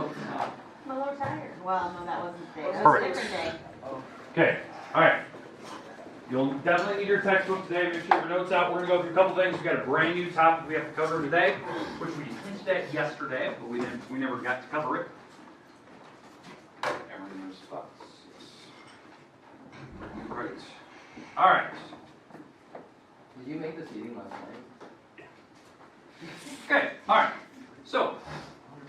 I'm a little tired. Well, no, that wasn't the day. That was a Perfect. different day. Okay, all right. You'll definitely need your textbook today. Make sure your notes out. We're going to go through a couple things. We've got a brand new topic we have to cover today, which we hinted at yesterday, but we never got to cover it. Everything in their spots. Right. All right. Did you make this meeting last night? Okay, all right. So,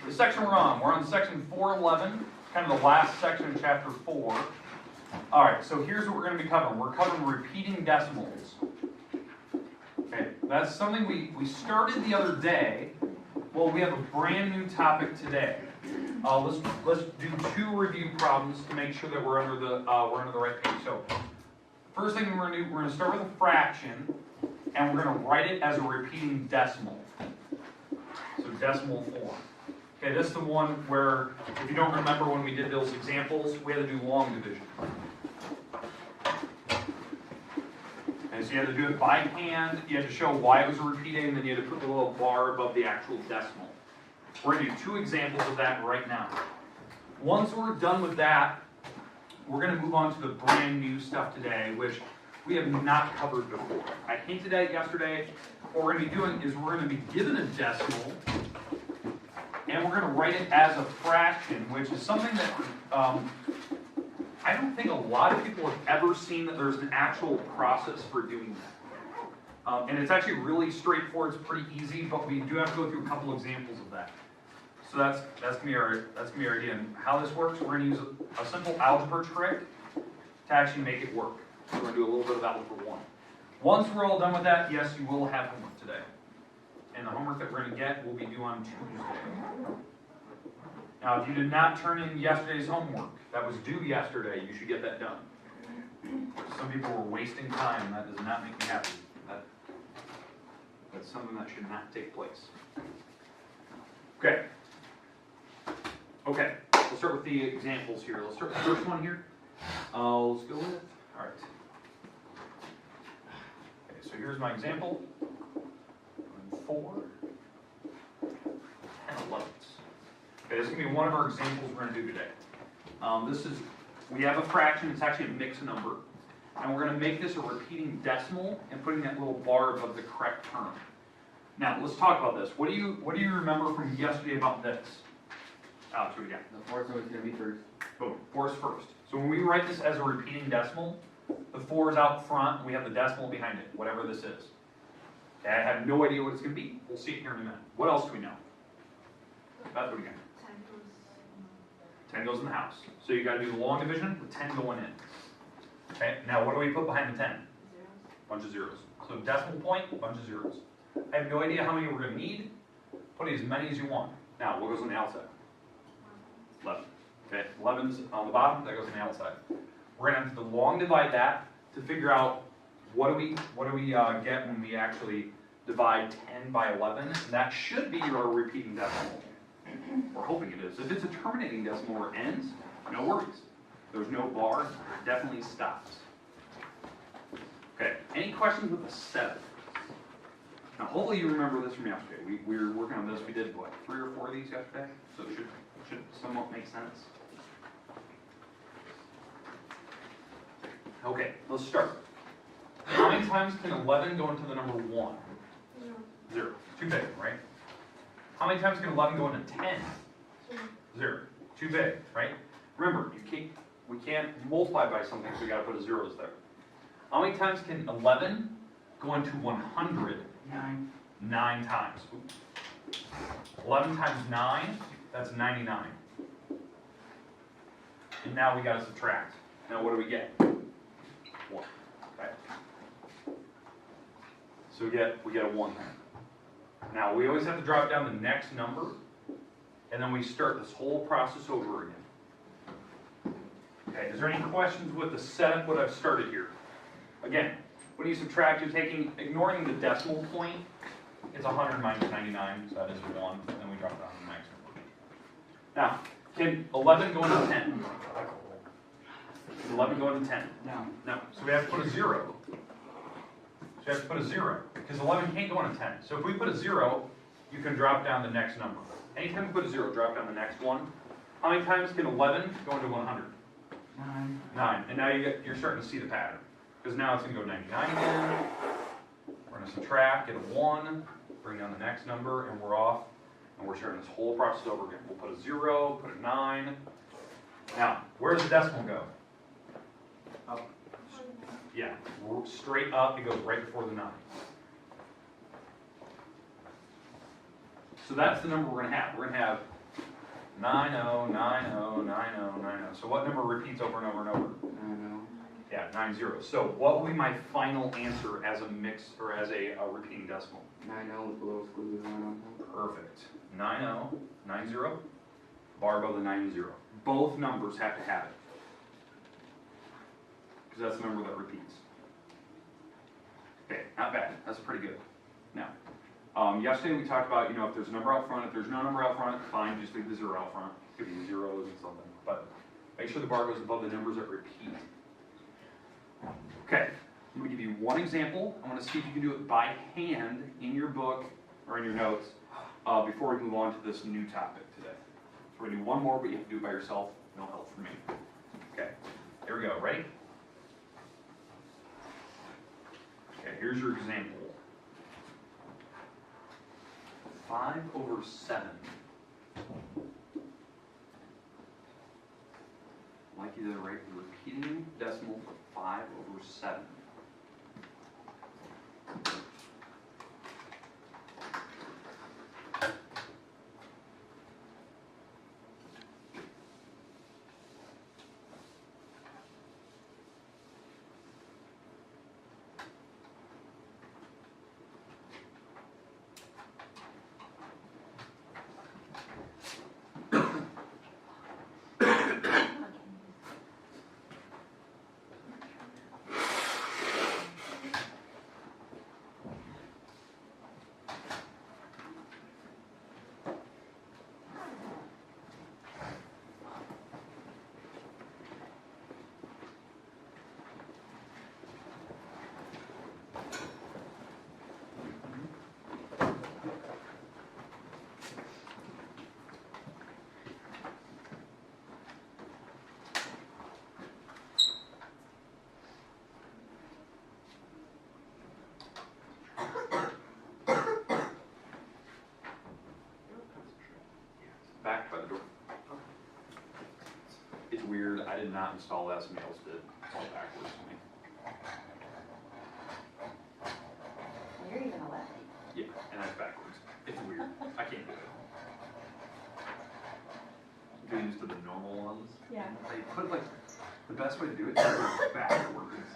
the section we're on section 411, kind of the last section of chapter 4. All right, so here's what we're going to be covering. We're covering repeating decimals. Okay, that's something we started the other day. Well, we have a brand new topic today. Let's do 2 review problems to make sure that we're under the right page. So, first thing we're going to start with a fraction, and we're going to write it as a repeating decimal. So decimal form. Okay, this is the one where, if you don't remember when we did those examples, we had to do long division. And so you had to do it by hand, you had to show why it was repeating, and then you had to put the little bar above the actual decimal. We're going to do 2 examples of that right now. Once we're done with that, we're going to move on to the brand new stuff today, which we have not covered before. I hinted at it yesterday. What we're going to be doing is we're going to be given a decimal, and we're going to write it as a fraction, which is something that I don't think a lot of people have ever seen that there's an actual process for doing that. And it's actually really straightforward. It's pretty easy, but we do have to go through a couple examples of that. So that's gonna be our idea. And how this works, we're going to use a simple algebra trick to actually make it work. So we're going to do a little bit of algebra 1. Once we're all done with that, yes, you will have homework today. And the homework that we're going to get will be due on Tuesday. Now, if you did not turn in yesterday's homework, that was due yesterday, you should get that done. Some people were wasting time, and that does not make me happy. That's something that should not take place. Okay. Okay, we'll start with the examples here. Let's start with the first one here. Let's go with it. All right. Okay, so here's my example. 4 and 11. Okay, this is going to be one of our examples we're going to do today. We have a fraction, it's actually a mixed number, and we're going to make this a repeating decimal and putting that little bar above the correct term. Now, let's talk about this. What do you remember from yesterday about this? Alex, what do you got? The 4 is going to be first. Boom, 4 is first. So when we write this as a repeating decimal, the 4 is out front, and we have the decimal behind it, whatever this is. Okay, I have no idea what it's going to be. We'll see it here in a minute. What else do we know? Beth, what do you got? 10 goes in the house. So you got to do the long division with 10 going in. Okay, now what do we put behind the 10? Bunch of zeros. So decimal point, bunch of zeros. I have no idea how many we're going to need. Put as many as you want. Now, what goes on the outside? 11. Okay, 11's on the bottom, that goes on the outside. We're going to have to long divide that to figure out what do we get when we actually divide 10 by 11. And that should be our repeating decimal. We're hoping it is. If it's a terminating decimal where it ends, no worries. There's no bar, it definitely stops. Okay, any questions with the 7? Now hopefully you remember this from yesterday. We were working on this, we did what, 3 or 4 of these yesterday? So it should somewhat make sense. Okay, let's start. How many times can 11 go into the number 1? 0. Too big, right? How many times can 11 go into 10? 0. Too big, right? Remember, we can't multiply by something, so we got to put a zeros there. How many times can 11 go into 100? 9 times. Oops. 11 times 9, that's 99. And now we got to subtract. Now what do we get? 1. Okay. So we get a 1 there. Now we always have to drop down the next number, and then we start this whole process over again. Okay, is there any questions with the setup, what I've started here? Again, when you subtract, you're ignoring the decimal point. It's 100 minus 99, so that is 1, and then we drop down to the next number. Now, can 11 go into 10? Can 11 go into 10? No. So we have to put a 0. So we have to put a 0, because 11 can't go into 10. So if we put a 0, you can drop down the next number. Anytime you put a 0, drop down the next one. How many times can 11 go into 100? 9. 9. And now you're starting to see the pattern. Because now it's going to go 99 again. We're going to subtract, get a 1, bring down the next number, and we're off. And we're starting this whole process over again. We'll put a 0, put a 9. Now, where does the decimal go? Up. Yeah, straight up, it goes right before the 9. So that's the number we're going to have. We're going to have 90909090. So what number repeats over and over and over? 9, Yeah, 90. So what will be my final answer as a mix or as a repeating decimal? 9 with the little squiggly line on top. Perfect. 9090, bar above the 90. Both numbers have to have it. Because that's the number that repeats. Okay, not bad. That's pretty good. Now, yesterday we talked about, if there's a number out front, if there's no number out front, fine, just leave the 0 out front. It could be zeros and something. But make sure the bar goes above the numbers that repeat. Okay, I'm going to give you one example. I want to see if you can do it by hand in your book or in your notes before we move on to this new topic today. So we're going to do one more, but you have to do it by yourself. No help from me. Okay, here we go. Ready? Okay, here's your example. 5/7. Like you did it right, repeating decimal for 5/7. Back by the door. It's weird. I did not install that. Somebody else did. It's all backwards to me. Well, you're even a lefty. Yeah, and that's backwards. It's weird. I can't do it. Get used to the normal ones. Yeah. They put the best way to do it is backwards.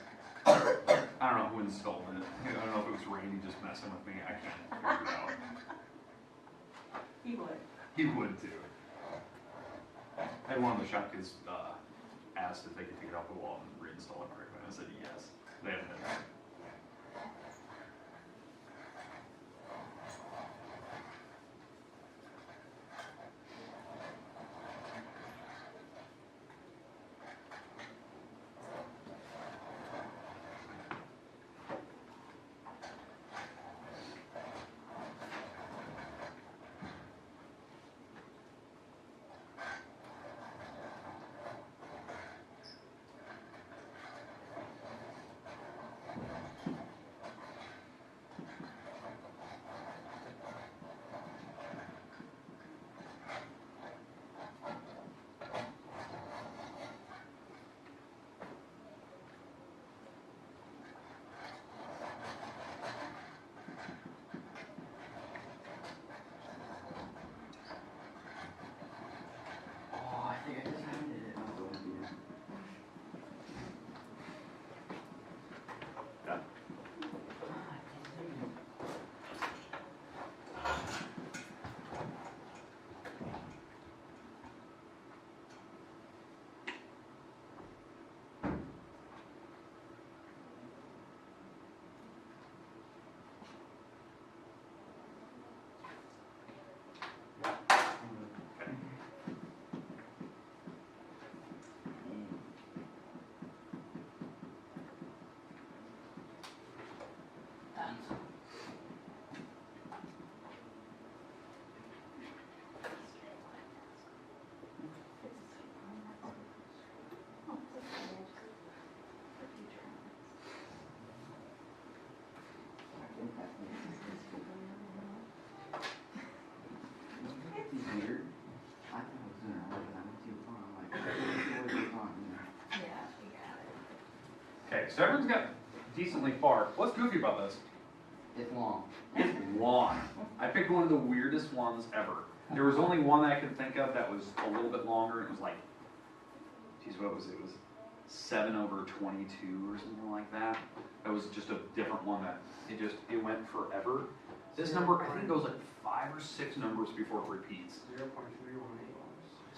I don't know who installed it. I don't know if it was Randy just messing with me. I can't figure it out. He would. He would too. I had one of the shop kids asked if they could take it off the wall and reinstall it correctly. I said yes. They haven't done that. so everyone's got decently far. What's goofy about this? It's long. It's long. I picked one of the weirdest ones ever. There was only one that I could think of that was a little bit longer, and it was like, geez, what was it? It was 7/22 or something like that. That was just a different one that it went forever. This number, I think, goes like 5 or 6 numbers before it repeats. 0.318.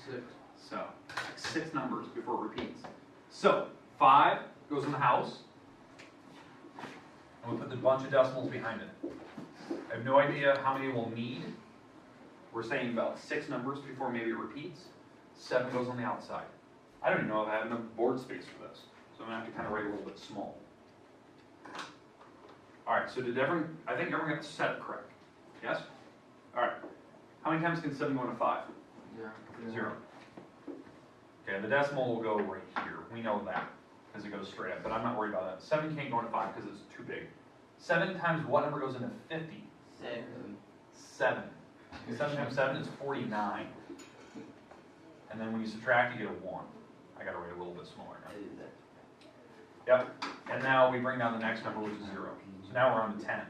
6. So, 6 numbers before it repeats. So, 5 goes in the house, and we put the bunch of decimals behind it. I have no idea how many we'll need. We're saying about 6 numbers before maybe it repeats. 7 goes on the outside. I don't even know if I have enough board space for this, so I'm gonna have to kind of write a little bit small. All right, so I think everyone got the set correct. Yes? All right. How many times can 7 go into 5? 0. Okay, the decimal will go right here. We know that because it goes straight up, but I'm not worried about that. 7 can't go into 5 because it's too big. 7 times what number goes into 50? 7. 7. 7 times 7 is 49. And then when you subtract, you get a 1. I gotta write a little bit smaller now. Yep. And now we bring down the next number, which is 0. So now we're on to 10.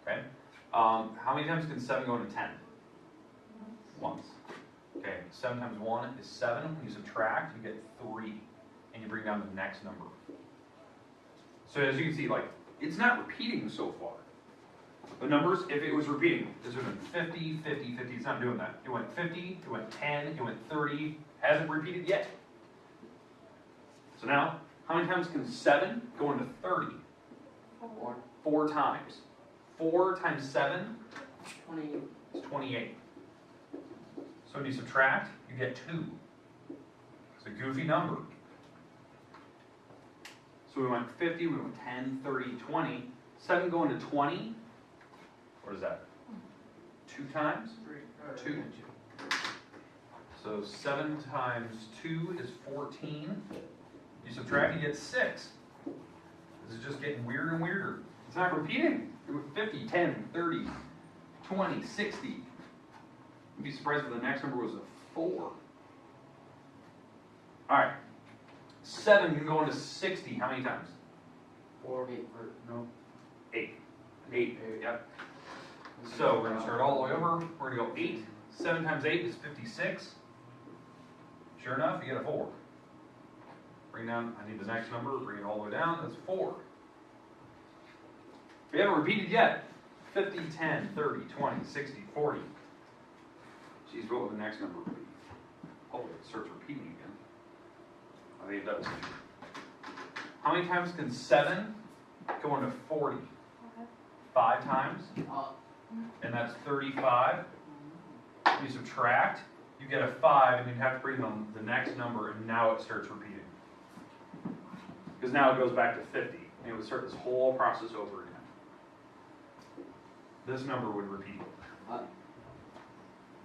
Okay? How many times can 7 go into 10? Once. Okay, 7 times 1 is 7. When you subtract, you get 3. And you bring down the next number. So as you can see, like, it's not repeating so far. The numbers, if it was repeating, this would have been 50, 50, 50. It's not doing that. It went 50, it went 10, it went 30. Hasn't repeated yet. So now, how many times can 7 go into 30? 4. 4 times. 4 times 7 20. is 28. So when you subtract, you get 2. It's a goofy number. So we went 50, we went 10, 30, 20. 7 go into 20. What is that? 2 times? 2. So 7 times 2 is 14. You subtract, you get 6. This is just getting weirder and weirder. It's not repeating. It was 50, 10, 30, 20, 60. You'd be surprised if the next number was a 4. Alright. 7 can go into 60 how many times? 4. 8. No. 8. 8. Yep. So we're going to start all the way over. We're going to go 8. 7 times 8 is 56. Sure enough, you get a 4. Bring down, I need the next number, bring it all the way down, that's 4. We haven't repeated yet. 50, 10, 30, 20, 60, 40. Geez, what would the next number be? Hopefully it starts repeating again. I think it does. How many times can 7 go into 40? 5 times. And that's 35. You subtract, you get a 5, and you'd have to bring on the next number, and now it starts repeating. Because now it goes back to 50, and it would start this whole process over again. This number would repeat.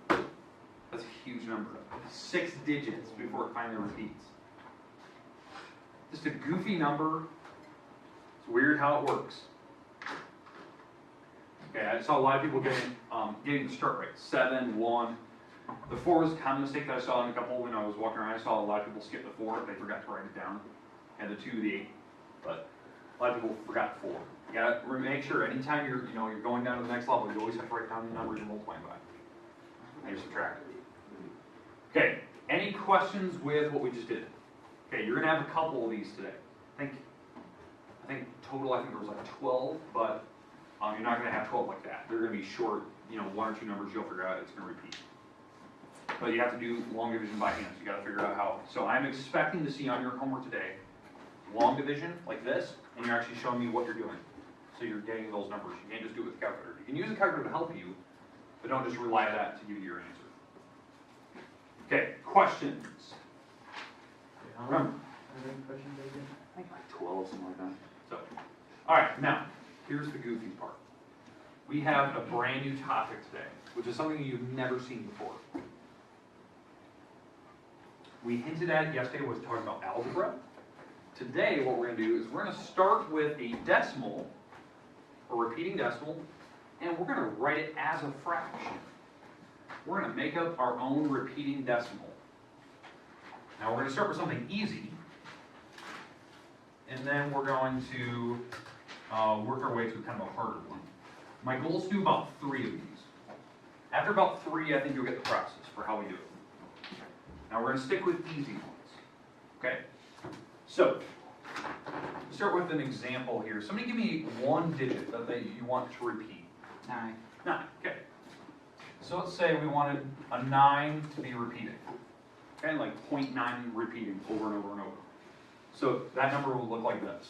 That's a huge number. 6 digits before it finally repeats. Just a goofy number. It's weird how it works. Okay, I saw a lot of people getting the start right. 7, 1. The 4 was a common mistake that I saw in a couple when I was walking around. I saw a lot of people skip the 4. They forgot to write it down. And the 2, the 8. But a lot of people forgot 4. You gotta make sure anytime you're going down to the next level, you always have to write down the numbers you're multiplying by. And you subtract. Okay, any questions with what we just did? Okay, you're gonna have a couple of these today. I think total, there was like 12, but you're not gonna have 12 like that. They're gonna be short, 1 or 2 numbers you'll figure out it's gonna repeat. But you have to do long division by hand, so you gotta figure out how. So I'm expecting to see on your homework today, long division like this, and you're actually showing me what you're doing. So you're getting those numbers. You can't just do it with a calculator. You can use a calculator to help you, but don't just rely on that to give you your answer. Okay, questions? Remember, I think like 12, something like that. So, all right, now, here's the goofy part. We have a brand new topic today, which is something you've never seen before. We hinted at it yesterday was talking about algebra. Today, what we're going to do is we're going to start with a decimal, a repeating decimal, and we're going to write it as a fraction. We're going to make up our own repeating decimal. Now, we're going to start with something easy. and then we're going to work our way to kind of a harder one. My goal is to do about 3 of these. After about 3, I think you'll get the process for how we do it. Now we're going to stick with easy ones, okay? So, start with an example here. Somebody give me one digit that you want to repeat. 9. 9, okay. So let's say we wanted a 9 to be repeated. Okay, like 0.9 repeating over and over and over. So that number will look like this.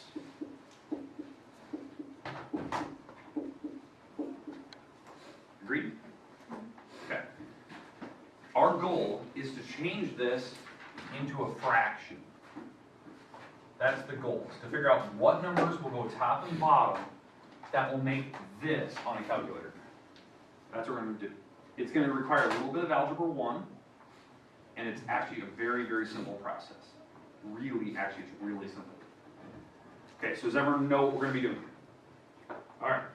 Agreed? Okay. Our goal is to change this into a fraction. That's the goal, is to figure out what numbers will go top and bottom that will make this on a calculator. That's what we're going to do. It's going to require a little bit of algebra 1, and it's actually a very, very simple process. Really, actually, it's really simple. Okay, so does everyone know what we're going to be doing? All right.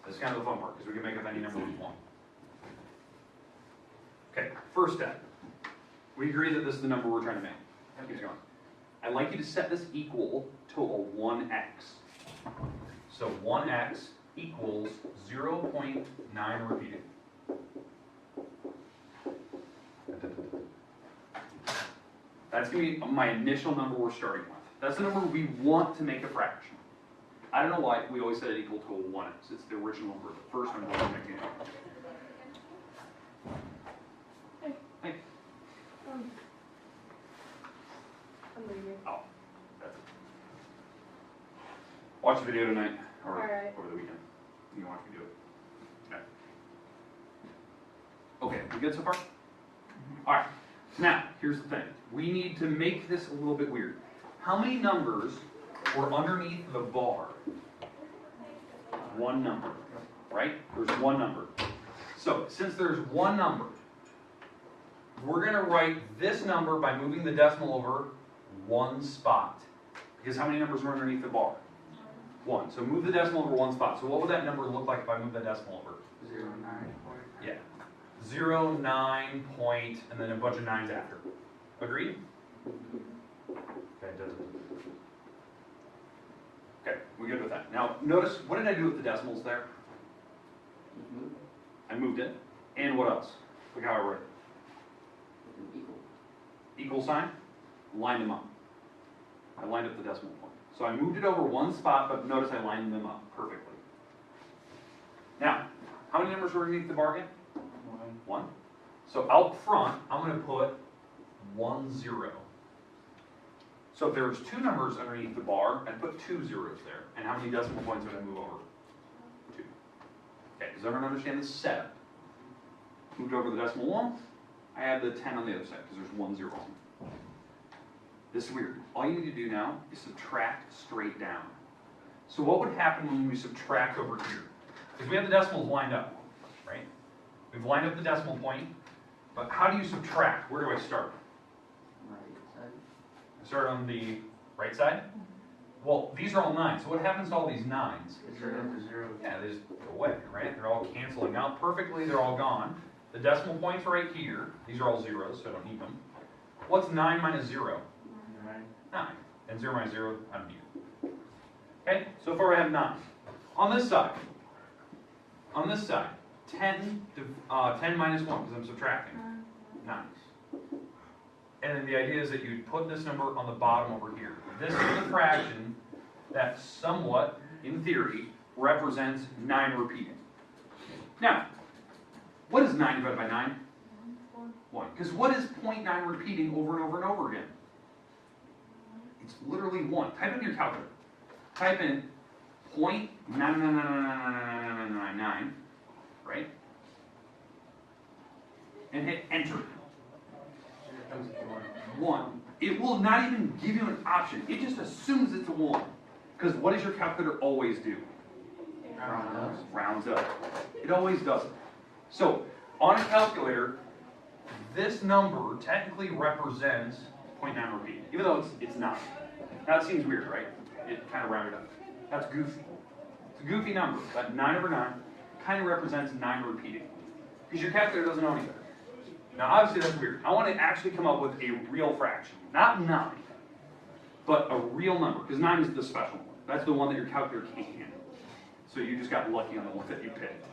This is kind of the fun part, because we can make up any number we want. Okay, first step. We agree that this is the number we're trying to make. Keep going. I'd like you to set this equal to a 1x. So 1x equals 0.9 repeated. That's going to be my initial number we're starting with. That's the number we want to make a fraction. I don't know why we always set it equal to a 1x. It's the original number, the first number we're making it. Hey. I'm leaving. Oh, that's it. Watch the video tonight, or Alright. over the weekend. You can watch me do it. Okay. Okay, we good so far? Alright, now, here's the thing. We need to make this a little bit weird. How many numbers were underneath the bar? One number, right? There's one number. So, since there's one number, we're going to write this number by moving the decimal over one spot. Because how many numbers are underneath the bar? 1. So move the decimal over one spot. So what would that number look like if I move the decimal over? 0, 9. Yeah. 0, 9 point, and then a bunch of 9s after. Agreed? Okay, we're good with that. Now, notice, what did I do with the decimals there? I moved it. And what else? Look how I wrote it. Equal. Equal sign, lined them up. I lined up the decimal point. So I moved it over one spot, but notice I lined them up perfectly. Now, how many numbers are underneath the bar again? 1. So out front, I'm going to put 1 0. So if there was 2 numbers underneath the bar, I'd put 2 zeros there. And how many decimal points would I move over? 2. Okay, does everyone understand the setup? Moved over the decimal 1. I have the 10 on the other side because there's 1 0 on. This is weird. All you need to do now is subtract straight down. So what would happen when we subtract over here? Because we have the decimals lined up, right? We've lined up the decimal point, but how do you subtract? Where do I start? Right side. I start on the right side? Well, these are all 9s. So what happens to all these 9s? It's 0 to 0. Yeah, they just go away, right? They're all canceling out perfectly. They're all gone. The decimal point's right here. These are all zeros, so I don't need them. What's 9 minus 0? 9. And 0 minus 0, I don't need it. Okay, so far I have 9. On this side, 10 minus 1, because I'm subtracting. 9. And then the idea is that you put this number on the bottom over here. This is the fraction that somewhat, in theory, represents 9 repeating. Now, what is 9 divided by 9? 1. Because what is 0.9 repeating over and over and over again? It's literally 1. Type in your calculator. Type in 0.9999999, right? And hit enter. 1. It will not even give you an option. It just assumes it's a 1. Because what does your calculator always do? Rounds up. It always does it. So, on a calculator, this number technically represents 0.9 repeating, even though it's not. Now it seems weird, right? It kind of rounded up. That's goofy. It's a goofy number. That 9 over 9 kind of represents 9 repeating. Because your calculator doesn't know any better. Now obviously that's weird. I want to actually come up with a real fraction. Not 9. but a real number, because 9 is the special one. That's the one that your calculator can't handle. So you just got lucky on the one that you picked.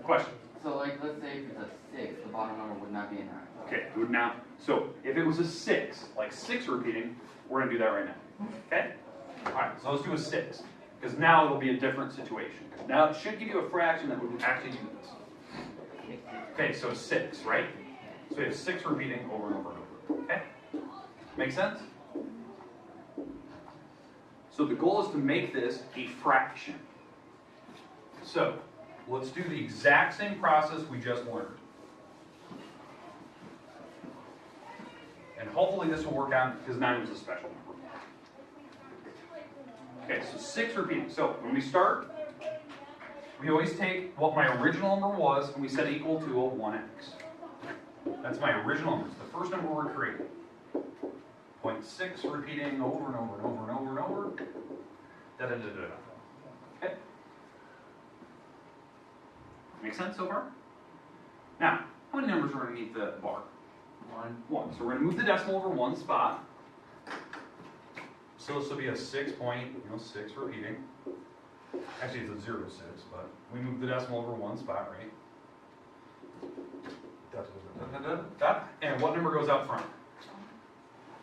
Question? So like, let's say if it's a 6, the bottom number would not be a 9. Okay, it would now, so if it was a 6, like 6 repeating, we're gonna do that right now. Okay? Alright, so let's do a 6, because now it'll be a different situation. Now it should give you a fraction that would actually do this. Okay, so 6, right? So we have 6 repeating over and over and over. Okay? Make sense? So the goal is to make this a fraction. So let's do the exact same process we just learned. And hopefully this will work out because 9 was a special number. Okay, so 6 repeating. So when we start, we always take what my original number was and we set it equal to a 1x. That's my original number. It's the first number we're creating. 0.6 repeating over and over and over and over and over. Da da da da da. Okay. Make sense so far? Now, how many numbers are underneath the bar? 1. So we're going to move the decimal over 1 spot. So this will be a 6 repeating. Actually, it's a 0.6, but we move the decimal over 1 spot, right? Da, da, da, da, da, da. And what number goes out front?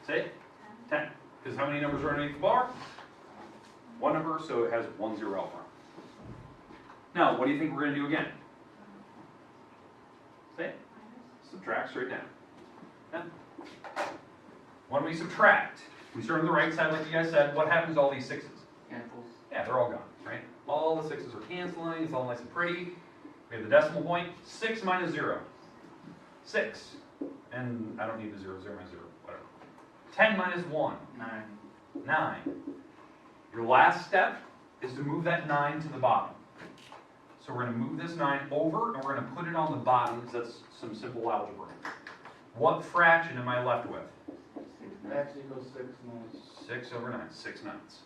Say 10. Because how many numbers are underneath the bar? 1 number, so it has 1 0 out front. Now, what do you think we're going to do again? Say it. Subtract straight down. 10. When we subtract, we start on the right side like you guys said. What happens to all these 6s? Cancels. Yeah, they're all gone, right? All the 6s are canceling. It's all nice and pretty. We have the decimal point. 6 minus 0. 6. And I don't need the 0. 0 minus 0. Whatever. 10 minus 1. 9. Your last step is to move that 9 to the bottom. So we're going to move this 9 over, and we're going to put it on the bottom, because that's some simple algebra. What fraction am I left with? X equals 6 9. 6 over 9. 6 ninths.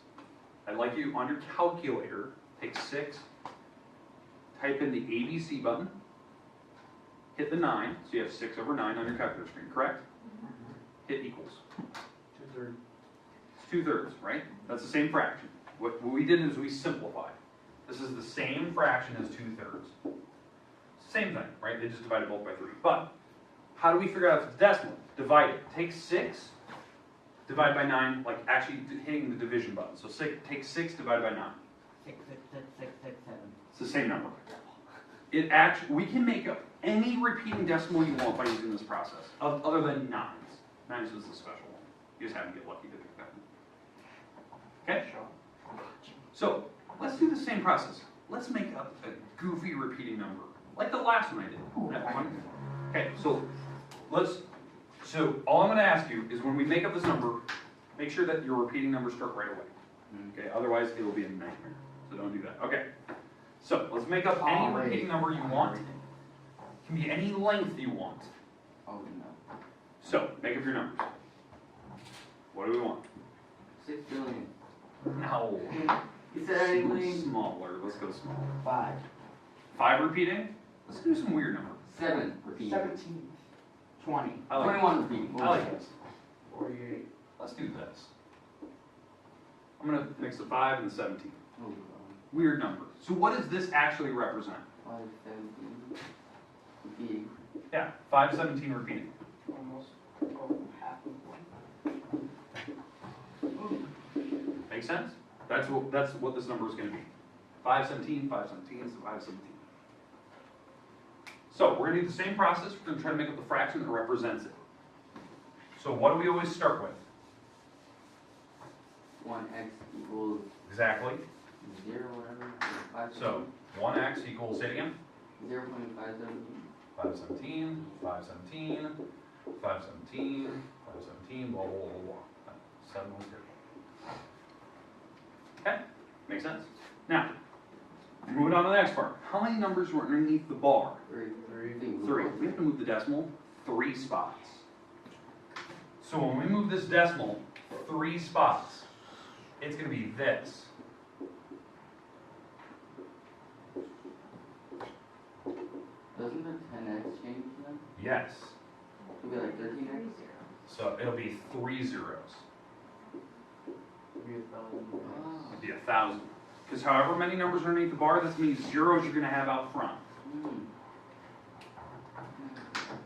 I'd like you, on your calculator, take 6, type in the ABC button, hit the 9, so you have 6 over 9 on your calculator screen, correct? Hit equals. 2/3. It's 2/3, right? That's the same fraction. What we did is we simplified. This is the same fraction as 2/3. Same thing, right? They just divided both by 3. But how do we figure out if it's decimal? Divide it. Take 6, divide by 9, like actually hitting the division button. So take 6 divided by 9. 6, 6, 6, 6, 6, 7. It's the same number. It actually, we can make up any repeating decimal you want by using this process, other than 9s. 9s is the special one. You just have to get lucky to pick that one. Okay? So, let's do the same process. Let's make up a goofy repeating number, like the last one I did. That one. Okay, so all I'm going to ask you is when we make up this number, make sure that your repeating numbers start right away. Okay, otherwise it will be a nightmare. So don't do that. Okay. So let's make up any repeating number you want. It can be any length you want. Oh no. So make up your numbers. What do we want? 6 billion. No. You said anything? Smaller. Let's go smaller. 5. 5 repeating? Let's do some weird number. 7 repeating. 17. 20. I like 21 repeating. I like this. 48. Let's do this. I'm going to mix the 5 and the 17. Oh, Weird number. So what does this actually represent? 5, 17. Repeating. Yeah, 5, 17 repeating. Almost half of one. Make sense? That's what this number is going to be. 5, 17, 5, 17, so 5, 17. So we're going to do the same process. We're going to try to make up the fraction that represents it. So what do we always start with? 1x equals Exactly. 0, whatever. 5, So 1x equals, say it again. 0.517. 517, 517, 517, 517, blah, blah, blah, blah. 7 1 3. Okay? Make sense? Now, moving on to the next part. How many numbers were underneath the bar? 3. 3. We have to move the decimal 3 spots. So when we move this decimal 3 spots, it's going to be this. Doesn't the 10x change then? Yes. It'll be like 13x? So it'll be 3 zeros. be 1,000. It'd be 1,000. Because however many numbers are underneath the bar, this means zeros you're gonna have out front.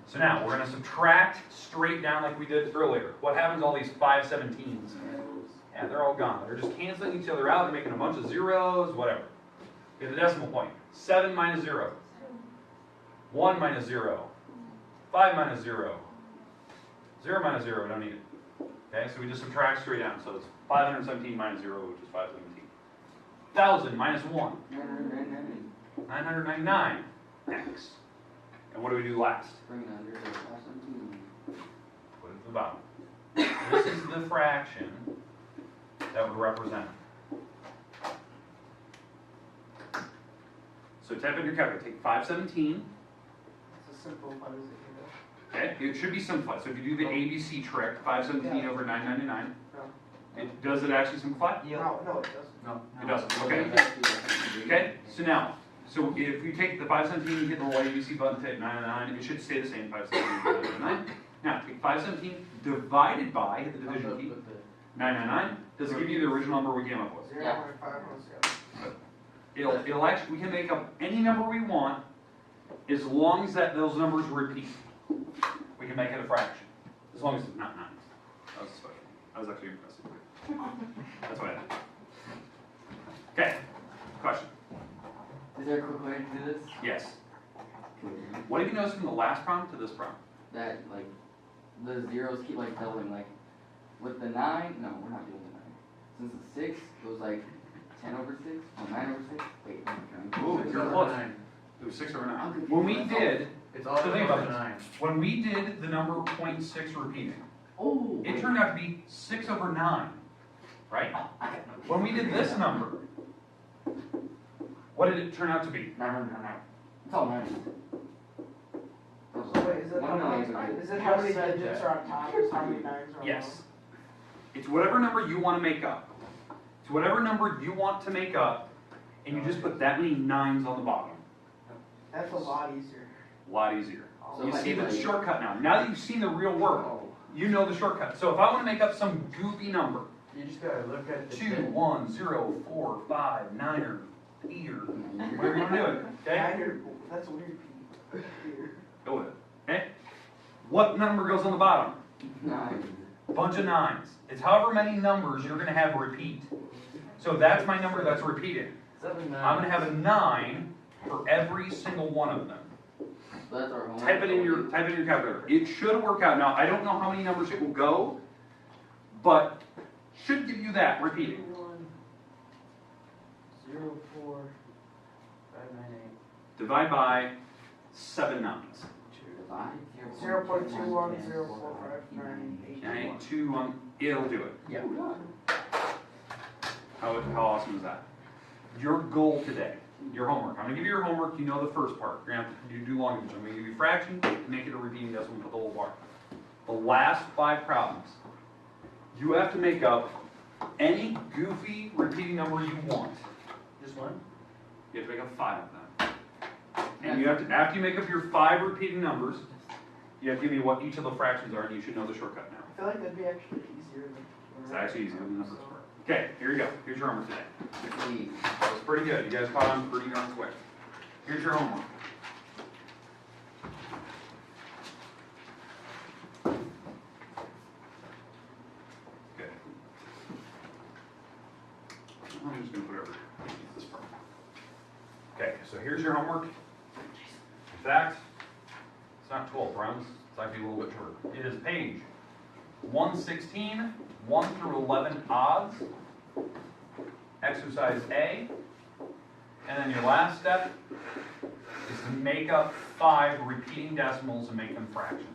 So now, we're gonna subtract straight down like we did earlier. What happens to all these 517s? Yeah, they're all gone. They're just canceling each other out, they're making a bunch of zeros, whatever. Get the decimal point. 7 minus 0. 1 minus 0. 5 minus 0. 0 minus 0, we don't need it. Okay, so we just subtract straight down. So it's 517 minus 0, which is 517. 1,000 minus 1. 999. X. And what do we do last? Bring it under 517. Put it at the bottom. This is the fraction that would represent it. So type in your calculator. Take 517. It's a simple, what is it Okay, it should be simplified. So if you do the ABC trick, 517 over 999, does it actually simplify? here? No, it doesn't. No. It doesn't, okay. Okay, so now, so if you take the 517, you hit the little ABC button, type 999, it should stay the same, 517, 999. Now, take 517 divided by, hit the division key, 999, does it give you the original number we came up with? 0.517. It'll actually, we can make up any number we want, as long as those numbers repeat. We can make it a fraction, as long as it's not 9. That was special. That was actually impressive. That's why I did it. Okay, question. Is there a quick way to do this? Yes. What have you noticed from the last problem to this problem? That, like, the zeros keep, like, doubling, like, with the 9, no, we're not doing the 9. Since the 6 goes, like, 10 over 6, or 9 over 6, wait, I'm Ooh, trying. you're close. It was 6 over 9. When we did, It's so think about this. When we did the number 0.6 repeating, Oh! it turned out to be 6 over 9, right? When we did this number, what did it turn out to be? No. It's all 9. So wait, is it how many digits are on top, is how many 9s are on Yes. It's whatever number you want to make up. It's whatever number you want to make up, and you just put that many 9s on the bottom. That's a lot easier. A lot easier. So You if I see do, the like- shortcut now. Now that you've seen the real work, you know the shortcut. So if I want to make up some goofy number, You just gotta look at 2, 1, 0, 4, 5, 9, or 8, or whatever you want to do it, okay? That's weird, Pete. Go with it, okay? What number goes on the bottom? 9. Bunch of 9s. It's however many numbers you're going to have repeat. So that's my number that's repeated. 7, 9. I'm going to have a 9 for every single one of them. So that's our homework. Type it in your calculator. It should work out. Now, I don't know how many numbers it will go, but should give you that repeating. 1, 0, 4, 5, 9, Divide by 7 9s. 0.21, 0.459, 8. Okay, 2 it'll do it. Yeah, we're done. How awesome is that? Your goal today, your homework. I'm going to give you your homework. You know the first part. You're going to have to do long division. I'm going to give you fractions, make it a repeating decimal, put the little bar. The last 5 problems, you have to make up any goofy repeating number you want. Just one? You have to make up 5 of them. And you have to, after you make up your 5 repeating numbers, you have to give me what each of the fractions are, and you should know the shortcut now. I feel like that'd be actually easier than. It's actually easier than the first part. Okay, here you go. Here's your homework today. Please. That was pretty good. You guys caught on pretty darn quick. Here's your homework. Good. I'm just going to put over this part. Okay, so here's your homework. In fact, it's not 12 rounds. It's actually a little bit shorter. It is page 116, 1 through 11 odds. Exercise A. And then your last step is to make up 5 repeating decimals and make them fractions.